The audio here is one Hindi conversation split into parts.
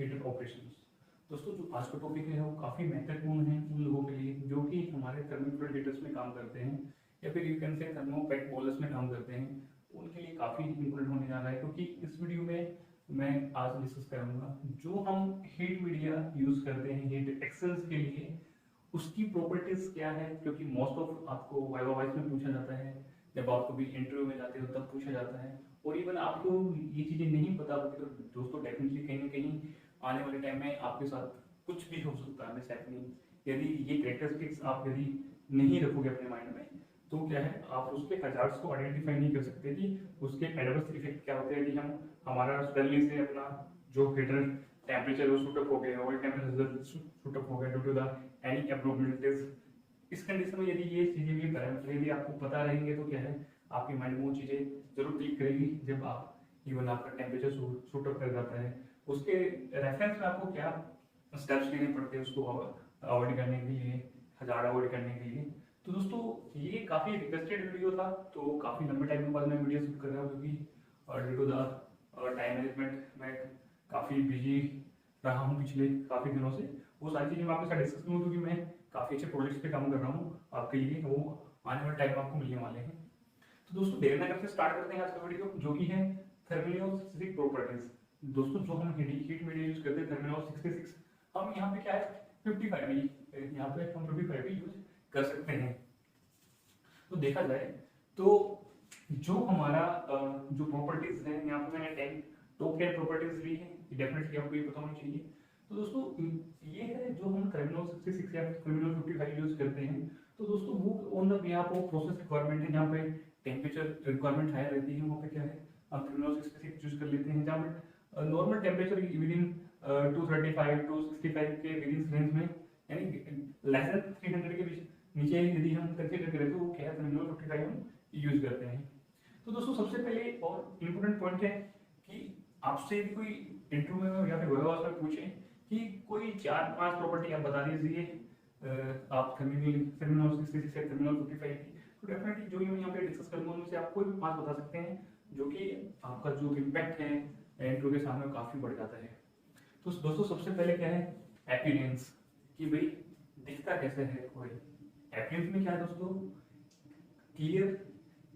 Heater operations. दोस्तों जो आज का टॉपिक है वो काफ़ी महत्वपूर्ण है उन लोगों के लिए जो कि हमारे थर्मोफ्यूल हीटर्स में काम करते हैं या फिर यू कैन से थर्मोपैक बॉयलर्स में काम करते हैं। उनके लिए काफ़ी इंपॉर्टेंट होने जा रहा है, क्योंकि इस वीडियो में मैं आज डिस्कस करूंगा जो हम हीट मीडिया यूज़ करते हैं हीट एक्सचेंज के लिए, उसकी प्रॉपर्टीज क्या है। क्योंकि मोस्ट ऑफ आपको वाइवा वाइज में पूछा जाता है, जब आप कभी इंटरव्यू में जाते हो तब पूछा जाता है, और इवन आपको ये चीज़ें नहीं पता होगी तो दोस्तों डेफिनेटली कहीं ना कहीं आने वाले टाइम में आपके साथ कुछ भी हो सकता है मिस हैपनिंग। यदि ये कैरेक्टरिस्टिक्स आप यदि नहीं रखोगे अपने माइंड में तो क्या है, आप उसके हजार्ड्स को आइडेंटिफाई नहीं कर सकते कि उसके एडवर्स इफेक्ट क्या होते हैं। कि हम हमारा सडनली से अपना जो हीटर टेम्परेचर वो शूटअप हो गया, ऑयल टेम्परेचर शूटअप हो गया due to the any abnormalities. इस कंडीशन में यदि ये चीजें भी पैरामीटर यदि आपको पता रहेंगे तो क्या है, आपके माइंड में वो चीजें जरूर क्लिक करेगी जब आप इवन आपका टेम्परेचर शूटअप कर जाता है। उसके रेफरेंस में आपको क्या स्टेप्स लेने पड़ते हैं उसको अवॉइड करने के लिए, हजार्ड अवॉइड करने के लिए। तो दोस्तों ये काफी रिक्वेस्टेड वीडियो था, तो काफी लंबे टाइम के बाद मैं वीडियो शूट कर रहा हूँ, क्योंकि due to the time management मैं काफी बिजी रहा हूँ पिछले काफी दिनों से। वो सारी चीजें मैं आपके साथ डिस्कस करूँ, क्योंकि मैं काफी अच्छे प्रोजेक्ट्स पे काम कर रहा हूँ आपके लिए, वो आने वाले टाइम में आपको मिलने वाले हैं। तो दोस्तों देर ना करके स्टार्ट करते हैं आज का वीडियो, जो कि है थर्मोस्टेटिक प्रॉपर्टीज। दोस्तों जो हम हीट मीडिया यूज करते हैं थर्मोस 66, हम यहाँ पे क्या है 55 भी, यहाँ पे हम 55 भी यूज कर सकते हैं। तो देखा जाए तो जो हमारा जो प्रॉपर्टीज है, यहाँ पे मैंने 10 टॉप 10 प्रॉपर्टीज ली है, डेफिनेटली आपको ये पता होना चाहिए। तो दोस्तों ये है जो हम थर्मोस 66 या थर्मोस 55 यूज करते हैं। तो दोस्तों वो on the behalf of process requirement है, जहाँ पे टेम्परेचर रिक्वायरमेंट हाई रहती है, वहाँ पे क्या है हम थर्मोस 66 यूज कर लेते हैं। जहाँ पे normal temperature within 235 to 65 के विद इन रेंज में, यानी लेस देन 300 के बीच नीचे यदि हम कंसीडर करें तो वो क्या है थर्मोस 55 हम यूज करते हैं। तो दोस्तों सबसे पहले और इम्पोर्टेंट पॉइंट है कि आपसे यदि कोई इंटरव्यू में या फिर वेबसाइट में पूछे कि कोई 4-5 प्रॉपर्टी आप बता दीजिए आप थर्मोस 66 या थर्मोस 55 की, तो डेफिनेटली जो मैं यहाँ पे डिस्कस करूंगा उनमें से आप कोई भी 5 बता सकते हैं, जो कि आपका जो इम्पैक्ट है इंटरव्यू के सामने काफी बढ़ जाता है। तो दोस्तों सबसे पहले क्या है अपीयरेंस, कि भाई दिखता कैसे है कोई। अपीयरेंस में क्या है दोस्तों, क्लियर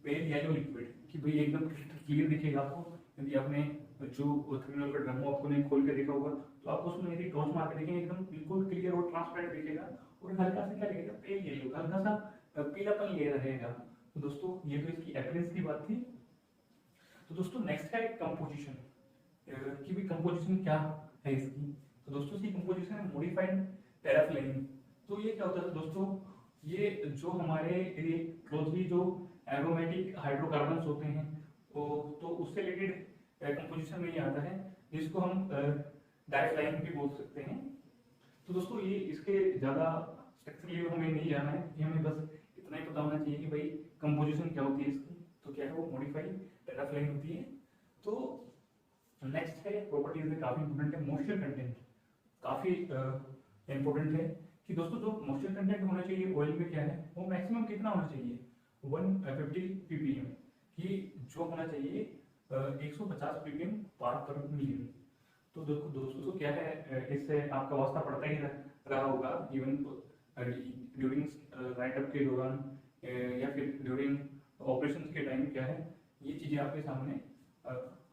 पेल येलो लिक्विड, कि भाई एकदम क्लियर दिखेगा आपको। यदि आपने जो थर्मिनल का ड्रम आपको नहीं खोल के देखा होगा तो आप उसमें यदि टॉर्च मार के देखेंगे एकदम बिल्कुल क्लियर और ट्रांसपेरेंट दिखेगा, और हल्का सा क्या दिखेगा पेल येलो, हल्का सा पीलापन ले रहेगा। तो दोस्तों ये तो इसकी अपीयरेंस की बात थी। तो दोस्तों नेक्स्ट है कंपोजिशन, कि भी कंपोजिशन क्या है इसकी। तो दोस्तों इसकी कंपोजिशन है मॉडिफाइड पैराफ्लोरिन। तो ये क्या होता है दोस्तों, ये जो हमारे क्लोजली जो एरोमेटिक हाइड्रोकार्बन्स होते हैं तो उससे रिलेटेड कंपोजिशन में ये आता है, जिसको हम डाइफ्लाइन भी बोल सकते हैं। तो दोस्तों ये इसके ज्यादा स्ट्रक्चरली हमें नहीं जाना है, कि हमें बस इतना ही पता होना चाहिए कि भाई कंपोजिशन क्या होती है इसकी, तो क्या है वो मॉडिफाइड पैराफ्लोरिन होती है। तो नेक्स्ट है प्रॉपर्टीज में काफी इंपॉर्टेंट है मॉइस्चर कंटेंट, काफी इंपॉर्टेंट है कि दोस्तों जो मॉइस्चर कंटेंट होना चाहिए ऑयल में क्या है वो मैक्सिमम कितना होना चाहिए 150 ppm, कि जो होना चाहिए 150 ppm पार्ट पर मिलियन। तो दोस्तों क्या है, इससे आपका वास्ता पड़ता ही रहा होगा इवन ड्यूरिंग राइट अप के दौरान या फिर ड्यूरिंग ऑपरेशन के टाइम क्या है ये चीजें आपके सामने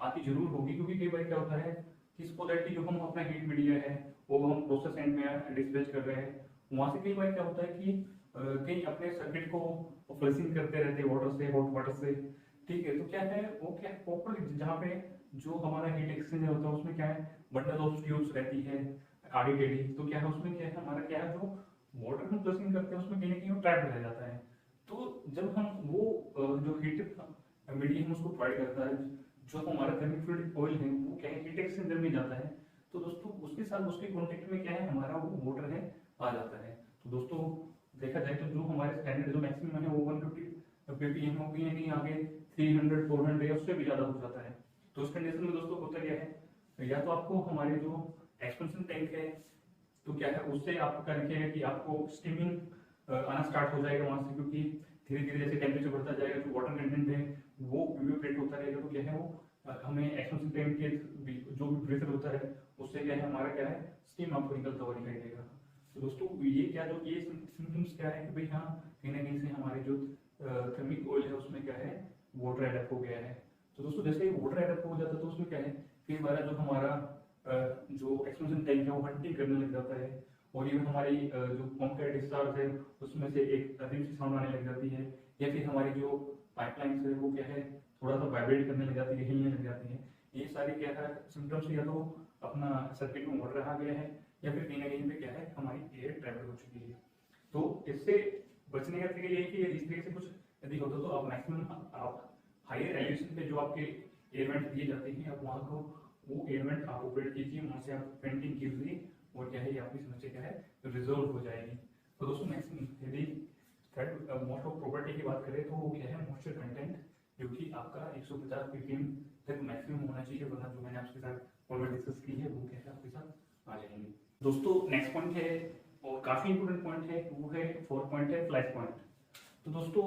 आती जरूर होगी। क्योंकि कई बार क्या होता है कि सपोज जो हम अपना हीट मीडिया है वो हम प्रोसेस एंड में डिस्पैच कर रहे हैं, वहां से कई बार क्या होता है कि कहीं अपने सर्किट को फ्लशिंग करते रहते हैं वाटर से, हॉट वाटर से, ठीक है। तो क्या है वो क्या प्रॉपर जहाँ पे जो हमारा हीट एक्सचेंजर होता है उसमें क्या है बंडल ऑफ ट्यूब्स रहती है आड़ी टेढ़ी, तो क्या है उसमें क्या है हमारा क्या है जो वाटर हम फ्लशिंग करते हैं उसमें कहीं ना कहीं वो ट्रैप रह जाता है। तो जब हम वो जो हीट मीडिया हम उसको प्रोवाइड करता है, जो हमारा थर्मोफ्यूल ऑयल है वो क्या है हीट एक्सचेंजर में जाता है, तो दोस्तों उसके साथ उसके कॉन्टेक्ट में क्या है हमारा वो वाटर है आ जाता है। तो दोस्तों देखा जाए तो जो हमारे स्टैंडर्ड जो मैक्सिमम है वो 150 ppm हो गई है, नहीं आगे 300 400 या उससे भी ज्यादा हो जाता है। तो उस कंडीशन में दोस्तों होता क्या है, या तो आपको हमारे जो एक्सपेंशन टैंक है तो क्या है उससे आपको क्या है कि आपको स्टीमिंग आना स्टार्ट हो जाएगा वहां से, क्योंकि धीरे धीरे जैसे टेम्परेचर बढ़ता जाएगा जो वाटर कंटेंट है वो इवेपोरेट होता रहेगा, तो क्या है वो हमें एक्सपेंशन टैंक के जो भी प्रेशर होता है उससे क्या है हमारा स्टीम आपको निकलता हुआ दिखाई देगा। तो दोस्तों ये क्या जो ये सिम्टम्स क्या है कि भाई हाँ कहीं ना कहीं से हमारे जो थर्मिक ऑयल है उसमें क्या है वाटर एडअप हो गया है। तो दोस्तों जैसे वाटर एडअप हो जाता है तो उसमें क्या है कि हमारा जो एक्सपेंशन टैंक है वो हंटिंग करने लग जाता है, और ये हमारी जो पंप का डिस्चार्ज है उसमें से एक अजीब सी साउंड आने लग जाती है, या फिर हमारी जो पाइपलाइन है वो क्या है थोड़ा सा वाइब्रेट करने लग जाती है, हिलने लग जाती है। ये सारी क्या है सिम्टम्स या तो अपना सर्किट में वाटर आ गया है, या फिर कहीं ना कहीं पे क्या है हमारी एयर ट्रैवल हो चुकी है। तो इससे बचने का तरीका ये है कि इस तरीके से कुछ यदि होता तो आप मैक्सिमम आप हायर एलिवेशन पे जो आपके एयर वेंट दिए जाते हैं आप वहाँ को वो एयर वेंट आप ऑपरेट कीजिए, वहाँ से आप पेंटिंग कीजिए, और क्या है ये आपकी समस्या क्या है रिजोल्व हो जाएगी। तो दोस्तों मैक्सिमम यदि थर्ड मोस्ट ऑफ प्रॉपर्टी की बात करें तो वो क्या है मॉइस्चर कंटेंट, जो कि आपका 150 ppm तक मैक्सिमम होना चाहिए, वरना जो मैंने आपके साथ ऑलरेडी डिस्कस की है वो क्या है आपके साथ आ जाएंगे। दोस्तों नेक्स्ट पॉइंट है और काफी इंपोर्टेंट पॉइंट है, वो है 4 पॉइंट है फ्लैश पॉइंट। तो दोस्तों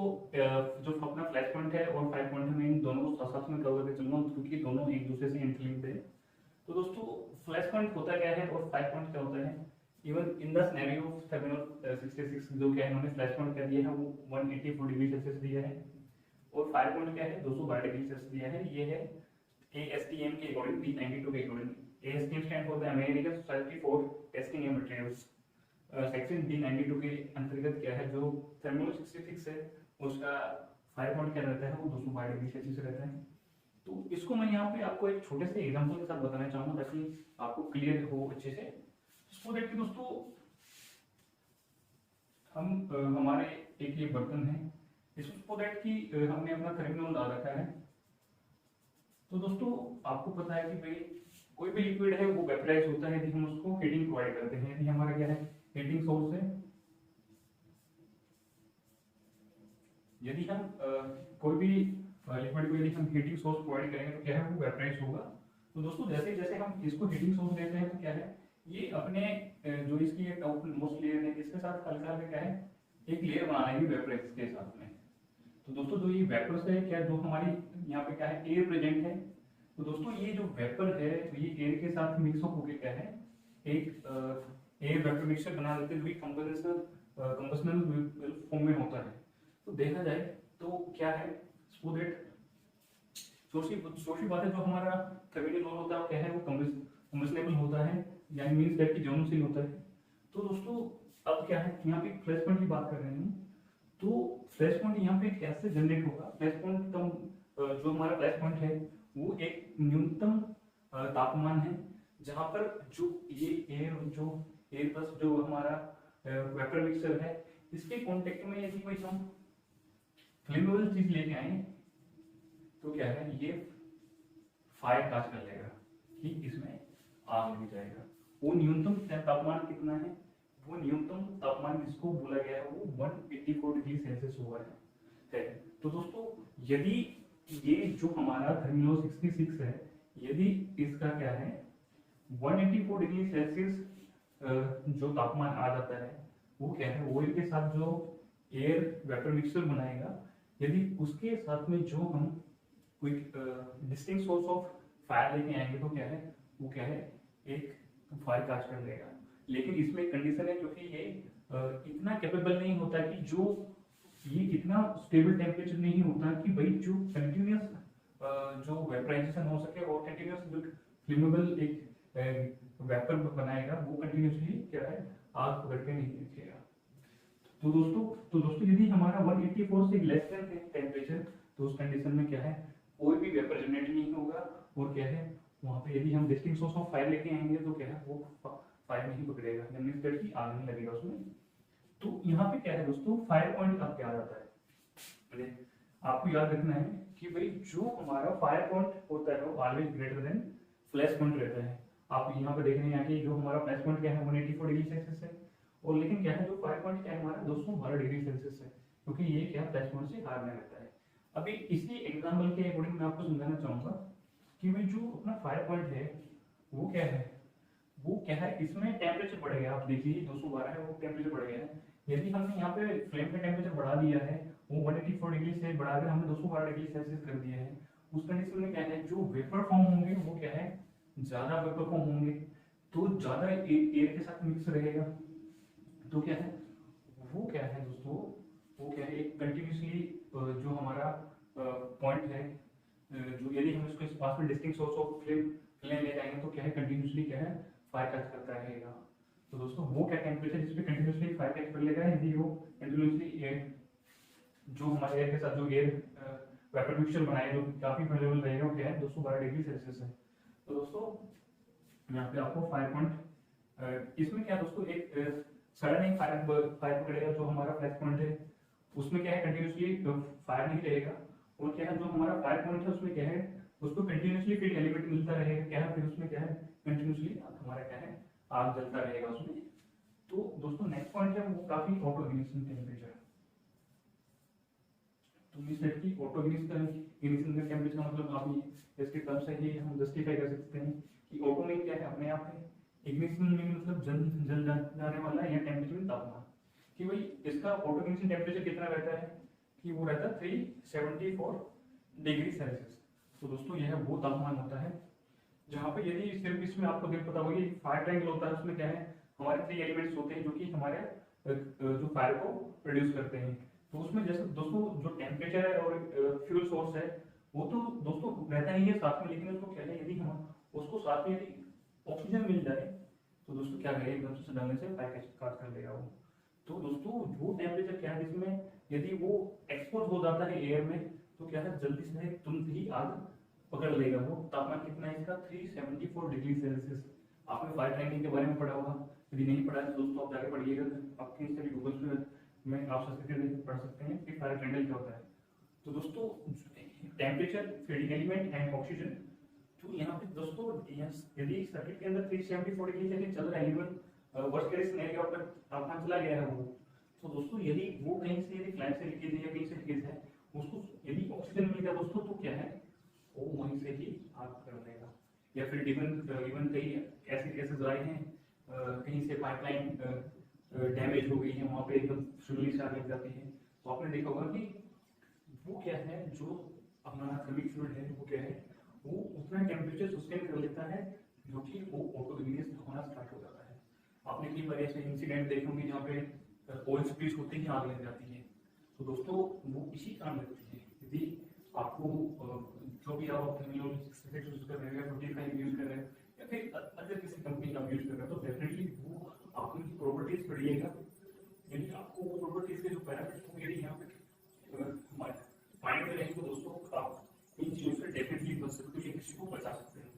जो अपना फ्लैश पॉइंट है और 5 पॉइंट है मैं इन दोनों को साथ में कवर करके चलूंगा क्योंकि दोनों एक दूसरे से इंटरलिंक्ड है। तो दोस्तों फ्लैश पॉइंट होता क्या है और 5 पॉइंट क्या होता है। Even in the scenario of terminal 66 जो क्या है इन्होंने फ्लैश पॉइंट क्या दिया है वो 184 डिग्री सेल्सियस दिया है, और 5 पॉइंट क्या है 212 डिग्री सेल्सियस दिया है। ये है ASTM के अकॉर्डिंग D92 के according. ASTM stand for the American society for testing and materials. Section D92 के अंतर्गत क्या है जो थर्मल 66 है उसका 5 पॉइंट क्या रहता है वो 212 डिग्री सेल्सियस रहता है। तो इसको मैं यहाँ पे आपको एक छोटे से एग्जांपल के साथ बताना चाहूंगा ताकि आपको क्लियर हो अच्छे से। इसको देखिए दोस्तों हम हमारे एक ये बर्तन है इसको दैट कि हमने अपना थर्मिनल डाल रखा है। तो दोस्तों आपको पता है कि भाई कोई भी लिक्विड है वो वेपराइज होता है यदि हम उसको हीटिंग प्रोवाइड करते हैं। यदि हमारा क्या है हीटिंग सोर्स है, यदि हम कोई भी लिक्विड को यदि हम हीटिंग सोर्स प्रोवाइड करेंगे तो क्या है वो वेपराइज होगा। तो दोस्तों जैसे जैसे हम इसको हीटिंग सोर्स देते हैं तो क्या है ये अपने जो इसकी टॉप मोस्ट लेयर है इसके साथ हल्का हल्का क्या है एक लेयर बना लेंगे वेपर के साथ में। तो दोस्तों जो ये वेपर्स है क्या जो हमारी यहाँ पे क्या है एयर प्रेजेंट है। तो दोस्तों ये जो वेपर है तो ये एयर के साथ मिक्स होकर क्या है एक एयर वेपर मिक्सचर बना देते हैं जो कंबशनल फॉर्म में होता है। तो देखा जाए तो क्या है सोची बात है जो हमारा थर्मिनल होता है क्या है वो कंबशनेबल होता है, यानी मींस दैट कि ज्वलनशील होता है। तो दोस्तों अब क्या है यहाँ पे फ्लैश पॉइंट की बात कर रहे हैं, तो फ्लैश पॉइंट यहाँ पे कैसे जनरेट होगा। फ्लैश पॉइंट जो हमारा फ्लैश पॉइंट है वो एक न्यूनतम तापमान है जहाँ पर जो ये एयर प्लस जो हमारा वेपर मिक्सचर है इसके कांटेक्ट में यदि कोई हम फ्लेमेबल चीज लेके आए तो क्या है ये फायर कास्ट कर लेगा कि इसमें आग लग जाएगा। वो न्यूनतम तापमान कितना है, वो न्यूनतम तापमान जिसको बोला गया है वो 184 डिग्री सेल्सियस हुआ है। तो दोस्तों यदि ये जो हमारा थर्मिनल 66 है यदि इसका क्या है 184 डिग्री सेल्सियस जो तापमान आ जाता है वो क्या है ऑयल के साथ जो एयर वेपर मिक्सचर बनाएगा, यदि उसके साथ में जो हम कोई डिस्टिंक्ट सोर्स ऑफ फायर लेके आएंगे तो क्या है वो क्या है एक फायर कास्ट कर देगा। लेकिन इसमें एक कंडीशन है क्योंकि ये इतना कैपेबल नहीं होता कि जो ये इतना स्टेबल टेम्परेचर नहीं होता कि भाई जो कंटिन्यूस जो वेपराइजेशन हो सके और कंटिन्यूस जो फ्लेमेबल एक वेपर बनाएगा वो कंटिन्यूसली क्या है आग पकड़ के नहीं रखेगा। तो दोस्तों यदि हमारा 184 से लेस देन टेम्परेचर तो उस कंडीशन में क्या है कोई भी वेपर जनरेट नहीं होगा, और क्या है वहाँ पे यदि हम डिस्टिंक्ट सोर्स ऑफ फायर लेके आएंगे तो क्या है वो फायर नहीं पकड़ेगा, यानी कि आग नहीं लगेगा उसमें। तो यहाँ पे क्या है दोस्तों फायर पॉइंट अब क्या आता है, आपको याद रखना है कि भाई जो हमारा फायर पॉइंट होता है वो always greater than flash point रहता है। आप यहाँ पे देख रहे हैं कि जो हमारा फ्लैश पॉइंट क्या है 184 डिग्री सेल्सियस है, और लेकिन क्या है जो फायर पॉइंट क्या है हमारा 212 डिग्री सेल्सियस है, क्योंकि ये क्या फ्लैश पॉइंट से हार में रहता है। अभी इसी एग्जाम्पल के अकॉर्डिंग मैं आपको समझाना चाहूंगा कि भाई जो अपना फायर पॉइंट है वो क्या है इसमें टेम्परेचर बढ़ेगा। आप देखिए 212 है वो टेम्परेचर बढ़ गया है। यदि हमने यहाँ पे फ्लेम का टेम्परेचर बढ़ा दिया है वो 184 डिग्री से बढ़ाकर हमने 212 डिग्री सेल्सियस कर दिया है, उस कंडीशन में क्या है जो वेपर फॉर्म होंगे वो क्या है ज्यादा वेपर फॉर्म होंगे। तो ज़्यादा एयर के साथ मिक्स रहेगा तो क्या है, वो क्या है दोस्तों, वो क्या है एक कंटिन्यूसली जो हमारा पॉइंट है, जो यदि हम इसको इस पास में डिस्टिंक्ट सोर्स ऑफ फ्लेम ले जाएंगे तो क्या है कंटिन्यूसली क्या है फायर कैच करता रहेगा। तो दोस्तों वो क्या टेम्परेचर जिसपे कंटिन्यूसली फायर कैच कर लेगा, यदि वो कंटिन्यूसली जो हमारे एयर के साथ जो एयर वेपर मिक्सचर बनाए जो काफी फ्लेक्सिबल रहेगा, वो क्या है 212 डिग्री सेल्सियस है। तो दोस्तों यहाँ पे आपको फायर पॉइंट इसमें क्या दोस्तों एक सडन एक फायर पकड़ेगा, जो हमारा फ्लैश पॉइंट है उसमें क्या है कंटिन्यूसली फायर नहीं रहेगा, और क्या है जो हमारा फायर पॉइंट है उसमें क्या है उसको कंटिन्यूसली फीड एलिमेंट मिलता रहेगा, क्या है फिर उसमें क्या है कंटिन्यूसली हमारा क्या है आग जलता रहेगा उसमें। तो दोस्तों नेक्स्ट पॉइंट है वो काफी ऑटोइग्निशन टेम्परेचर। तो मींस दैट की ऑटोइग्निशन का टेम्परेचर मतलब आप इसके टर्म से ही हम जस्टिफाई कर सकते हैं कि ऑटो में क्या है अपने आप में, इग्निशन में मतलब जल जाने वाला या टेम्परेचर में तापमान, कि भाई इसका ऑटोइग्निशन टेम्परेचर कितना रहता है कि वो रहता है 374 डिग्री सेल्सियस। तो दोस्तों यह वो तापमान होता है जहाँ पे यदि सिर्फ इसमें आपको देख पता होगी फायर ट्रायंगल होता है, उसमें क्या है हमारे 3 एलिमेंट्स होते हैं जो कि हमारे जो फायर को प्रोड्यूस करते हैं। तो उसमें जैसे दोस्तों जो टेम्परेचर है और फ्यूल सोर्स है वो तो दोस्तों रहता ही है साथ में, लेकिन उसको क्या है यदि हम उसको साथ में यदि ऑक्सीजन मिल जाए तो दोस्तों क्या करेगा एकदम से डालने से फायर काट कर लेगा वो। तो दोस्तों वो टेम्परेचर क्या है जिसमें यदि वो एक्सपोज हो जाता है एयर में तो क्या है जल्दी से तुरंत ही आग पकड़ लेगा। वो तापमान कितना है इसका 374 डिग्री सेल्सियस। आपने फायर ट्रायंगल के बारे में पढ़ा होगा, यदि नहीं पढ़ा है तो दोस्तों आप जाके पढ़िएगा, आपके इंस्टा गूगल में आप सर्च करके पढ़ सकते हैं कि फायर ट्रायंगल क्या होता है। तो दोस्तों temperature, feeding element and oxygen, तो यहाँ पे दोस्तों यदि सर्किट के अंदर 374 डिग्री सेल्सियस चल रहा है, इवन वर्स्ट केस सिनेरियो पर तापमान चला गया है वो, तो दोस्तों यदि वो कहीं से यदि फ्लैश से लीकेज है या कहीं से लीकेज है उसको यदि ऑक्सीजन मिल गया दोस्तों तो क्या है वो वहीं से ही आग कर देगा। या फिर इवन कई ऐसे केसेस आए हैं कहीं से पाइपलाइन डैमेज हो गई है, वहाँ पे एकदम शुरुआत से आग लग जाती है, तो आपने देखा होगा कि वो क्या है जो हमारा थर्मिक फ्लूइड है वो क्या है वो उतना टेम्परेचर सस्टेन कर लेता है जो कि वो ऑटोइग्नियस होना स्टार्ट हो जाता है। आपने कई बार ऐसे इंसिडेंट देखे होंगे जहाँ पे ऑयल स्प्लिट होते ही आग लग जाती है। तो दोस्तों वो इसी कारण लगती है। यदि आपको जो भी आप यूज कर रहे हैं, फ्रूटिफाइंग यूज कर रहे हैं या फिर अदर किसी कंपनी का यूज कर रहे हैं तो डेफिनेटली वो आपको उनकी प्रॉपर्टीज पढ़िएगा। यदि आपको वो प्रॉपर्टीज के जो पैरामीटर्स होंगे यदि यहाँ पे माइंड में रहेंगे तो दोस्तों आप इन चीजों से डेफिनेटली बच सकते हैं, किसी को बचा सकते हैं।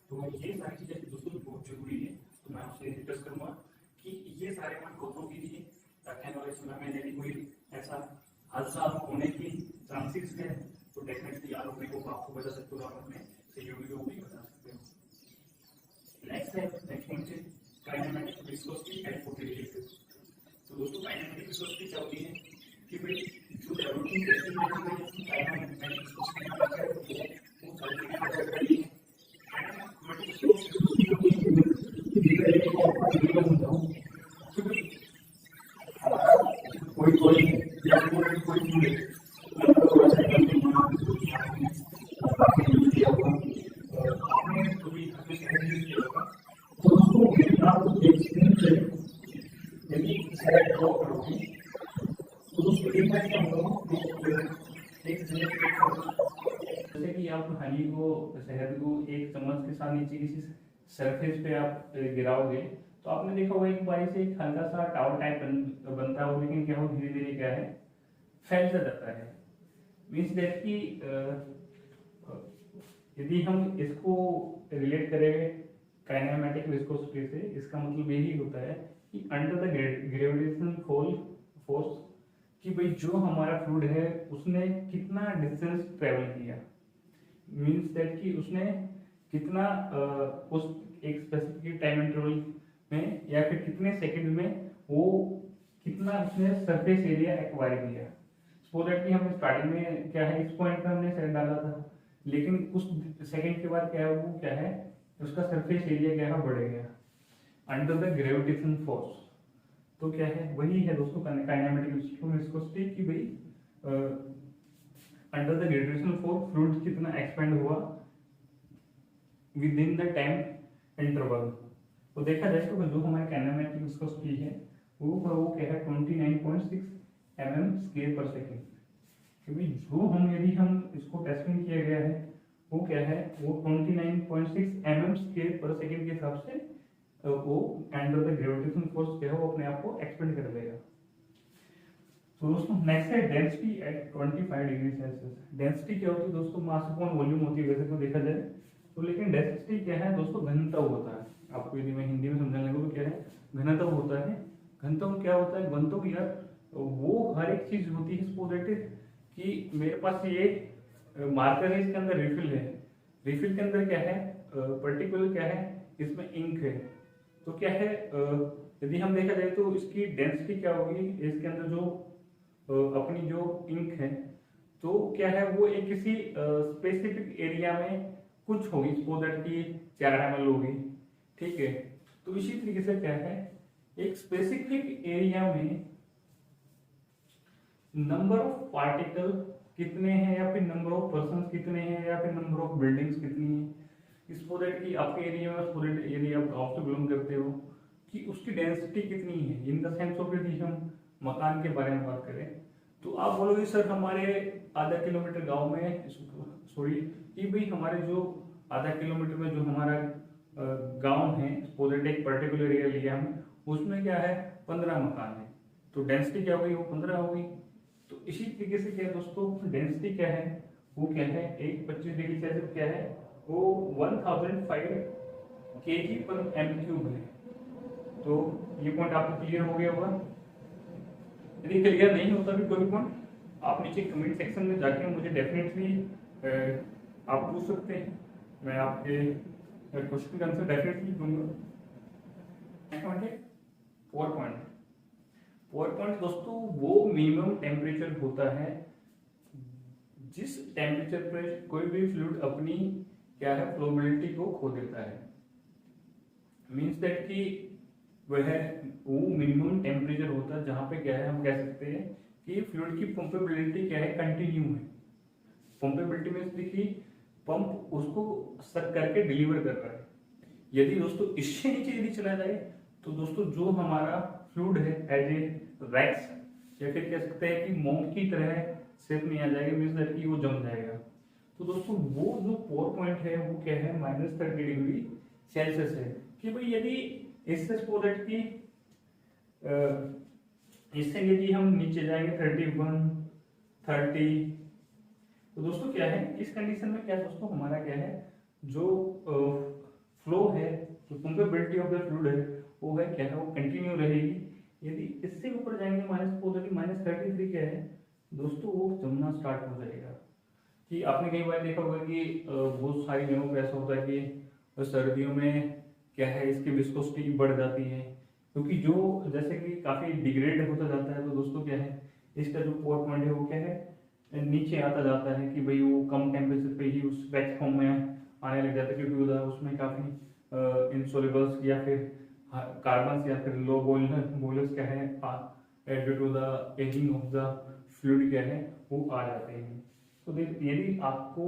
तो ये सारी चीजें दोस्तों बहुत जरूरी है, तो मैं आपसे डिस्कस करूंगा कि ये सारे मैं गोप्रो के लिए ताकि आने वाले समय में यदि कोई ऐसा हादसा होने की चांसेस है तो डेफिनेटली आप अपने को आपको बचा सकते हो, आप अपने सहयोगी को भी बचा सकते हो। नेक्स्ट पॉइंट है काइनेमैटिक विस्कोसिटी एंड पोटेंशियल। तो दोस्तों काइनेमैटिक विस्कोसिटी क्या होती है कि भाई जो रूटीन टेस्टिंग में काइनेमैटिक विस्कोसिटी की बात करें तो वो सारी चीजें बात कर रही है। काइनेमैटिक विस्कोसिटी कोई कोई या कोई जैसे कि आप हनी को शहद को एक चम्मच के साथ नीचे किसी सरफेस पे आप गिराओगे तो आपने देखा होगा एक बारी से एक हल्का सा टावर टाइप बनता है, लेकिन क्या हो धीरे धीरे क्या है फैलता जाता है। मीन्स दैट कि यदि हम इसको रिलेट करें काइनेमैटिक विस्कोसिटी से, इसका मतलब यही होता है कि अंडर द ग्रेविटेशनल फोर्स कि भाई जो हमारा फ्लूइड है उसने कितना डिस्टेंस ट्रेवल किया, मीन्स दैट कि उसने कितना उस एक स्पेसिफिक टाइम इंटरवल में या फिर कितने सेकंड में वो कितना उसने सरफेस एरिया एक्वायर किया। सो दैट कि हम स्टार्टिंग में क्या है इस पॉइंट पे हमने सेट डाला था, लेकिन कुछ सेकंड के बाद क्या है वो क्या है उसका सरफेस एरिया क्या है बढ़ गया अंडर द ग्रेविटेशन फोर्स। तो क्या है वही है दोस्तों काइनेमैटिक विस्कोसिटी कि भाई under the gravitational force fluid कितना एक्सपेंड हुआ with in the time interval, तो देखा जाए तो जो हमारे काइनेमेटिक विस्कोसिटी है वो क्या है 29.6 mm/s। क्योंकि जो हम यदि हम इसको टेस्टिंग किया गया है वो क्या है, वो 29.6 mm/s के हिसाब से वो अंडर द ग्रेविटेशन फोर्स क्या है वो अपने आप को एक्सपेंड कर लेगा। तो दोस्तों नेक्स्ट है density at 25 degree Celsius. Density क्या होती है दोस्तों, मास अपॉन वॉल्यूम होती है वैसे तो देखा जाए तो, लेकिन डेंसिटी क्या है दोस्तों, घनत्व होता है। आपको यदि मैं हिंदी में समझाने लगूँ तो क्या है, घनत्व होता है। घनत्व क्या होता है, घनत्व यार वो हर एक चीज होती है सपोज कि मेरे पास ये मार्कर है, इसके अंदर रिफिल है, रिफिल के अंदर क्या है पर्टिकुलर क्या है, इसमें इंक है। तो क्या है यदि हम देखा जाए तो इसकी डेंसिटी क्या होगी, इसके अंदर जो अपनी जो इंक है तो क्या है वो एक किसी स्पेसिफिक एरिया में कुछ होगी, सपोज दैट कि 4 ml होगी, ठीक है। तो इसी तरीके से क्या है, एक स्पेसिफिक एरिया में नंबर ऑफ पार्टिकल कितने हैं या फिर नंबर ऑफ पर्सन कितने हैं या फिर नंबर ऑफ बिल्डिंग्स कितनी है, सपोज दैट कि आपके एरिया में सपोज दैट यदि आप गांव से बिलोंग करते हो कि उसकी डेंसिटी कितनी है, इन द सेंस ऑफ यदि हम मकान के बारे में बात करें तो आप बोलोगे सर हमारे आधा किलोमीटर गांव में, सॉरी कि भाई हमारे जो आधा किलोमीटर में जो हमारा गांव है, सपोज दैट एक पर्टिकुलर एरिया लिया हमने, उसमें क्या है 15 मकान है, तो डेंसिटी क्या होगी, वो 15 होगी। तो इसी तरीके से क्या है दोस्तों, डेंसिटी क्या है, वो क्या है एक 25 डिग्री सेल्सियस क्या है वो 1005 kg/m³ है। तो ये पॉइंट आपको क्लियर हो गया होगा। यदि क्लियर नहीं होता भी कोई पॉइंट आप नीचे कमेंट सेक्शन में जाके मुझे डेफिनेटली आप पूछ सकते हैं, मैं आपके क्वेश्चन का आंसर डेफिनेटली दूंगा। पावर पॉइंट दोस्तों वो मिनिमम टेम्परेचर होता है जिस टेम्परेचर पर कोई भी फ्लूइड अपनी क्या है फ्लोबिलिटी को खो देता है। मीन्स दैट कि वह वो मिनिमम टेम्परेचर होता है जहां पे क्या है हम कह सकते हैं कि फ्लूइड की पंपेबिलिटी क्या है कंटिन्यू है। पंपेबिलिटी में देखिए पंप उसको सक करके डिलीवर कर रहा है। यदि दोस्तों इससे नीचे यदि चला जाए तो दोस्तों जो हमारा फ्लूइड है एज ए वैक्स या फिर कह सकते हैं कि मोम की तरह शेप में आ जाएगा, मीन्स दैट कि वो जम जाएगा। तो दोस्तों वो जो पावर पॉइंट है वो क्या है -30 डिग्री सेल्सियस है। कि भाई यदि इससे सपोज दैट कि इससे यदि हम नीचे जाएंगे 31 30, तो दोस्तों क्या है इस कंडीशन में क्या दोस्तों हमारा क्या है जो फ्लो है, जो पंपेबिलिटी ऑफ द फ्लूइड है वो है क्या है वो कंटिन्यू रहेगी। यदि इससे ऊपर जाएंगे -33 क्या है दोस्तों वो जमना स्टार्ट हो जाएगा। कि आपने कई बार देखा होगा कि बहुत सारी जगहों पर ऐसा होता है कि सर्दियों में क्या है इसकी विस्कोसिटी बढ़ जाती है, क्योंकि जो जैसे कि काफी डिग्रेड होता जाता है तो दोस्तों क्या है इसका जो पावर पॉइंट है वो क्या है नीचे आता जाता है कि भाई वो कम टेम्परेचर पे ही उस वैक्स फॉर्म में आने लग जाता है, क्योंकि उसमें काफी इंसोल्युबल्स या फिर कार्बन या फिर लो बोलस क्या है due to the ageing of the fluid क्या है वो आ जाते हैं। तो यदि आपको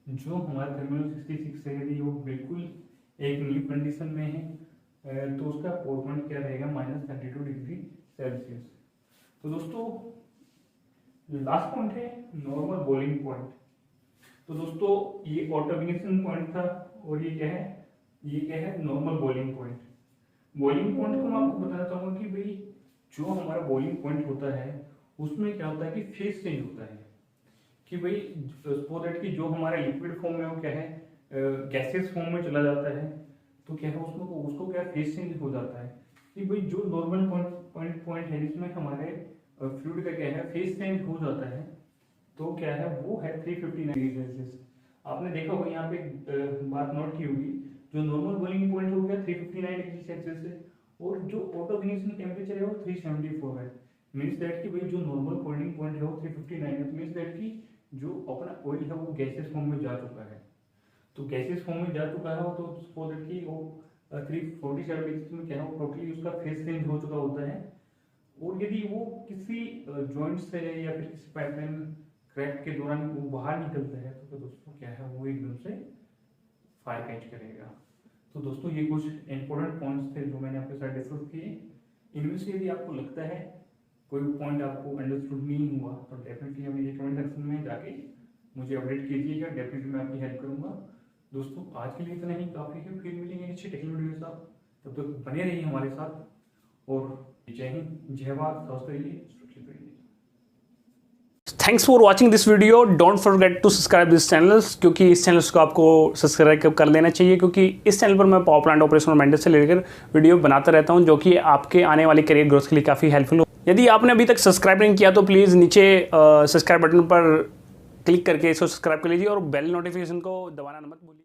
जो हमारा थर्मल 66 है यदि वो बिल्कुल एक न्यू कंडीशन में है तो उसका पावर पॉइंट क्या रहेगा -32 डिग्री सेल्सियस। तो दोस्तों लास्ट पॉइंट है नॉर्मल बॉइलिंग पॉइंट। तो दोस्तों ये ऑटोगेनेशन पॉइंट था और ये क्या है, ये क्या है normal boiling point. Boiling point को मैं आपको बताना चाहूंगा कि भाई जो हमारा बॉइलिंग पॉइंट होता है उसमें क्या होता है कि फेज चेंज होता है। कि भाई सपोज दैट कि जो हमारा लिक्विड फॉर्म है वो क्या है गैसेस फॉर्म में चला जाता है, तो क्या है उसमें उसको क्या फेज चेंज हो जाता है। कि भाई जो नॉर्मल पॉइंट है जिसमें हमारे फ्लूइड का क्या है फेज चेंज हो जाता है तो क्या है वो है 359 डिग्री सेल्सियस। आपने देखा होगा यहाँ पे बात नोट की होगी, जो नॉर्मल बॉइलिंग पॉइंट हो गया 359 डिग्री सेल्सियस है और जो ऑटोगेनेशन टेम्परेचर है वो 374 है। मीन्स दैट कि भाई जो नॉर्मल बॉइलिंग पॉइंट है वो 359 है, मीन्स दैट कि जो अपना ऑयल है वो गैसेस फॉर्म में जा चुका है। तो गैसेस फॉर्म में जा चुका है तो सपोज दैट कि वो 347 डिग्री में क्या है टोटली उसका फेज चेंज हो चुका होता है। और यदि वो किसी जॉइंट से या फिर किसी पाइपलाइन क्रैक के दौरान वो बाहर निकलता है तो दोस्तों क्या है वो एकदम से फायर कैच करेगा। तो दोस्तों ये कुछ इंपॉर्टेंट पॉइंट्स थे जो मैंने आपके साथ डिस्कस किए। इनमें से यदि आपको लगता है कोई पॉइंट आपको अंडरस्टूड नहीं हुआ तो डेफिनेटली हमें ये कमेंट सेक्शन में जाके मुझे अपडेट कीजिएगा, डेफिनेटली मैं आपकी हेल्प करूँगा। दोस्तों आज के लिए इतना ही काफ़ी है, फिर मिलेंगे अच्छी टेक्नोलॉजी के साथ, तब तक बने रहिए हमारे साथ और जय हिंद, जय भारत, स्वस्थ रहिए, सुरक्षित रहिए। Thanks for watching this video. Don't forget to subscribe this channels, क्योंकि इस चैनल्स को आपको सब्सक्राइब कर लेना चाहिए, क्योंकि इस चैनल पर मैं पावर प्लांट ऑपरेशन और मेंटेनेंस से लेकर वीडियो बनाता रहता हूं, जो कि आपके आने वाले करियर ग्रोथ के लिए काफ़ी हेल्पफुल हो। यदि आपने अभी तक सब्सक्राइब नहीं किया तो प्लीज़ नीचे सब्सक्राइब बटन पर क्लिक करके इसको सब्सक्राइब कर लीजिए और बेल नोटिफिकेशन को दबाना मत भूलिए।